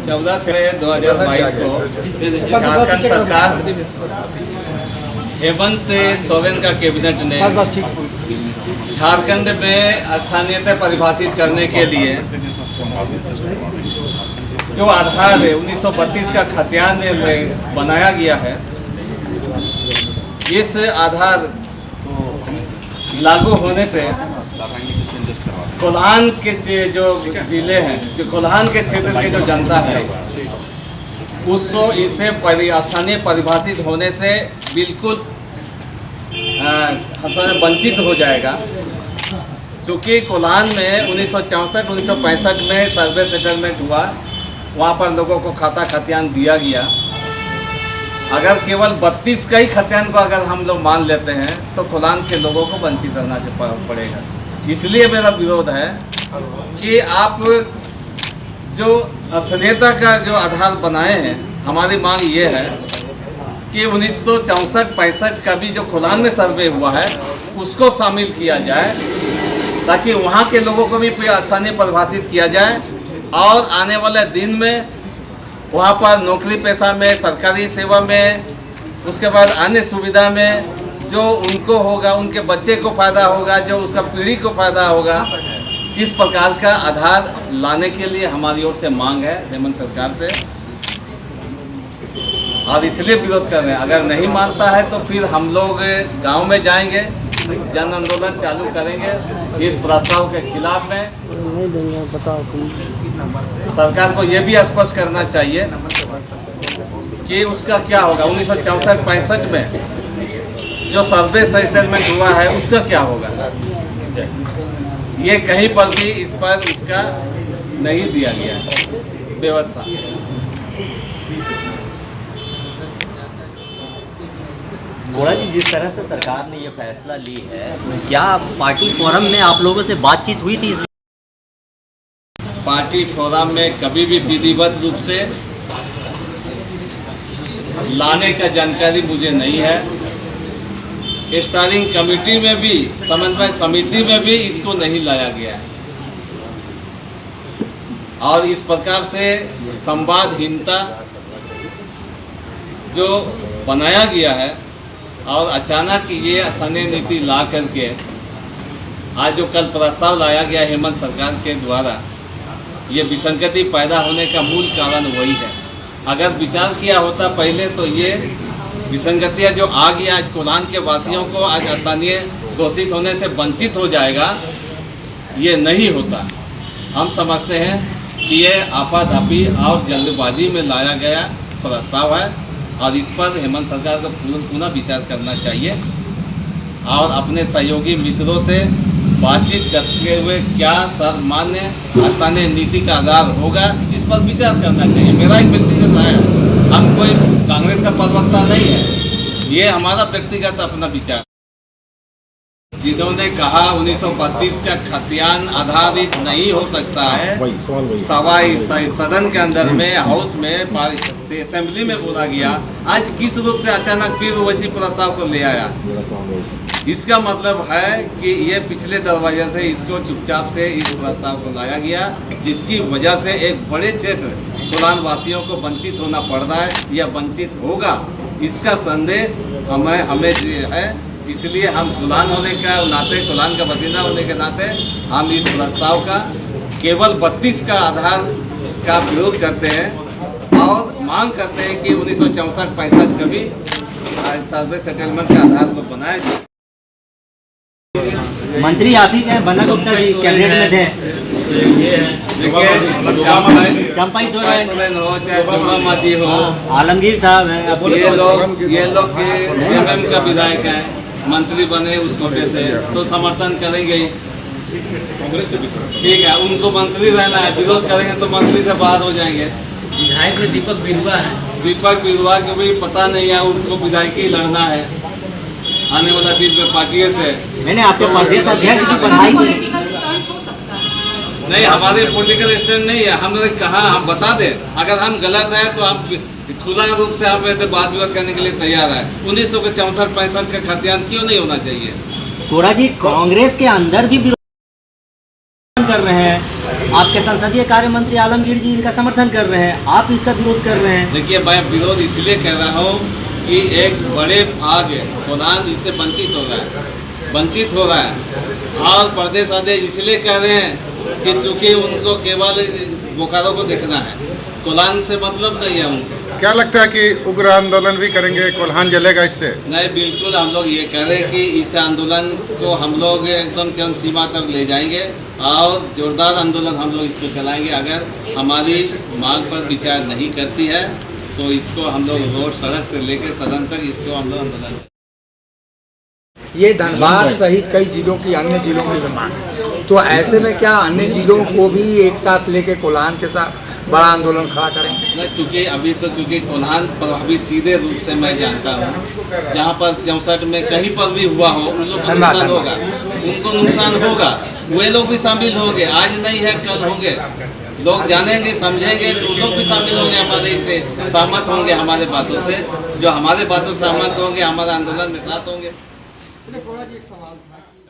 14 से 2022 को झारखंड सरकार हेमंत सोरेन का कैबिनेट ने झारखंड में स्थानीयता परिभाषित करने के लिए जो आधार 1932 का खतियान बनाया गया है, इस आधार लागू होने से कोल्हान के जो जिले हैं, जो कोल्हान के क्षेत्र के जो जनता है, उसको इसे स्थानीय परिभाषित होने से बिल्कुल वंचित हो जाएगा। चूँकि कोल्हान में 1964-1965 में सर्वे सेटलमेंट हुआ, वहाँ पर लोगों को खाता खतियान दिया गया। अगर केवल 32 का ही खतियान को अगर हम लोग मान लेते हैं तो कोल्हान के लोगों को वंचित रहना पड़ेगा। इसलिए मेरा विरोध है कि आप जो स्थानीयता का जो आधार बनाए हैं, हमारी मांग ये है कि 1964-65 का भी जो कोल्हान में सर्वे हुआ है उसको शामिल किया जाए, ताकि वहाँ के लोगों को भी स्थानीय परिभाषित किया जाए और आने वाले दिन में वहाँ पर नौकरी पेशा में, सरकारी सेवा में, उसके बाद अन्य सुविधा में जो उनको होगा, उनके बच्चे को फ़ायदा होगा, जो उसका पीढ़ी को फ़ायदा होगा, इस प्रकार का आधार लाने के लिए हमारी ओर से मांग है हेमंत सरकार से, और इसलिए विरोध कर रहे हैं। अगर नहीं मानता है तो फिर हम लोग गांव में जाएंगे, जन आंदोलन चालू करेंगे इस प्रस्ताव के खिलाफ में। सरकार को ये भी स्पष्ट करना चाहिए कि उसका क्या होगा। 1964-65 में जो सर्वे सेटलमेंट हुआ है उसका क्या होगा, ये कहीं पर भी इस पर इसका नहीं दिया गया व्यवस्था। गोड़ा जी, जिस तरह से सरकार ने ये फैसला ली है, क्या पार्टी फोरम में आप लोगों से बातचीत हुई थी? पार्टी फोरम में कभी भी विधिवत रूप से लाने का जानकारी मुझे नहीं है। स्टीयरिंग कमेटी में भी, समन्वय समिति में भी इसको नहीं लाया गया है, और इस प्रकार से संवादहीनता जो बनाया गया है और अचानक ये स्थानीय नीति ला करके आज जो कल प्रस्ताव लाया गया हेमंत सरकार के द्वारा, ये विसंगति पैदा होने का मूल कारण वही है। अगर विचार किया होता पहले तो ये विसंगतियाँ जो आ गई आज कोल्हान के वासियों को आज स्थानीय घोषित होने से वंचित हो जाएगा, ये नहीं होता। हम समझते हैं कि ये आपाधापी और जल्दबाजी में लाया गया प्रस्ताव है, और इस पर हेमंत सरकार को पुनः विचार करना चाहिए और अपने सहयोगी मित्रों से बातचीत करते हुए क्या सर्वमान्य स्थानीय नीति का आधार होगा, इस पर विचार करना चाहिए। मेरा एक व्यक्तिगत राय है, हम कोई कांग्रेस का प्रवक्ता नहीं है, ये हमारा व्यक्तिगत अपना विचार। जिन्होंने कहा 1932 का खतियान आधारित नहीं हो सकता है, सवाई सदन के अंदर में, हाउस में, असेंबली में बोला गया, आज किस रूप से अचानक फिर वैसी प्रस्ताव को ले आया? इसका मतलब है कि ये पिछले दरवाजे से इसको चुपचाप से इस प्रस्ताव को लाया गया, जिसकी वजह से एक बड़े क्षेत्र कोल्हान वासियों को वंचित होना पड़ रहा है या वंचित होगा, इसका संदेह हमें है। इसलिए हम कोल्हान होने का नाते, कोल्हान का बासिंदा होने के नाते हम इस प्रस्ताव का केवल 32 का आधार का विरोध करते हैं और मांग करते हैं कि 1964-65 का भी सर्वे सेटलमेंट के आधार पर बनाया जाए। मंत्री आप ही हैं, बन्ना गुप्ता जी कैबिनेट में थे, चंपाई सोरेन हो चाहे जोमा माजी हो, आलमगीर साहब हैं, ये लोग जेएमएम का विधायक है, मंत्री बने उस कोटे से, तो समर्थन करेंगे ही। कांग्रेस से भी ठीक है, उनको मंत्री रहना है, विरोध करेंगे तो मंत्री से बाहर हो जाएंगे। विधायक में दीपक बिरुआ है, दीपक बिरुआ को भी पता नहीं है, उनको विधायक ही लड़ना है आने वाला दिन में पार्टी से। मैंने आपके प्रदेश अध्यक्ष की बधाई की। नहीं, हमारे पॉलिटिकल स्टैंड नहीं है, हमने कहा हम बता दें, अगर हम गलत है तो हम खुला रूप से आप बात विवाद करने के लिए तैयार है। 1964-65 का खतियान क्यों नहीं होना चाहिए? गोड़ा जी, कांग्रेस के अंदर भी विरोध कर रहे हैं, आपके संसदीय कार्य मंत्री आलमगीर जी इनका समर्थन कर रहे हैं, आप इसका विरोध कर रहे हैं। देखिए, मैं विरोध इसलिए कर रहा हूँ कि एक बड़े भाग कोल्हान इससे वंचित हो रहा है और प्रदेश अध्यक्ष इसलिए कह रहे हैं कि चूंकि उनको केवल बोकारो को देखना है, कोल्हान से मतलब नहीं है उनको। क्या लगता है कि उग्र आंदोलन भी करेंगे, कोल्हान जलेगा इससे? नहीं, बिल्कुल हम लोग ये कह रहे हैं कि इस आंदोलन को हम लोग एकदम चरम सीमा तक ले जाएंगे और जोरदार आंदोलन हम लोग इसको चलाएंगे। अगर हमारी मांग पर विचार नहीं करती है तो इसको हम लोग रोड सड़क से लेकर सदन तक इसको हम लोग आंदोलन। ये धनबाद सहित कई जिलों की अन्य जिलों की भी मांग है, तो ऐसे में क्या अन्य जिलों को भी एक साथ लेके कोल्हान के साथ बड़ा आंदोलन खड़ा करेंगे? चूँकि अभी तो चूँकि कोल्हान प्रभावित सीधे रूप से मैं जानता हूँ, जहाँ पर 64 में कहीं पर भी हुआ हो उन लोग को नुकसान होगा, उनको नुकसान होगा, वे लोग भी शामिल होंगे। आज नहीं है कल होंगे, लोग जानेंगे समझेंगे तो उन लोग भी शामिल होंगे, हमारे से सहमत होंगे, हमारे बातों से जो हमारे बातों से सहमत होंगे, हमारे आंदोलन में साथ होंगे। एक सवाल था कि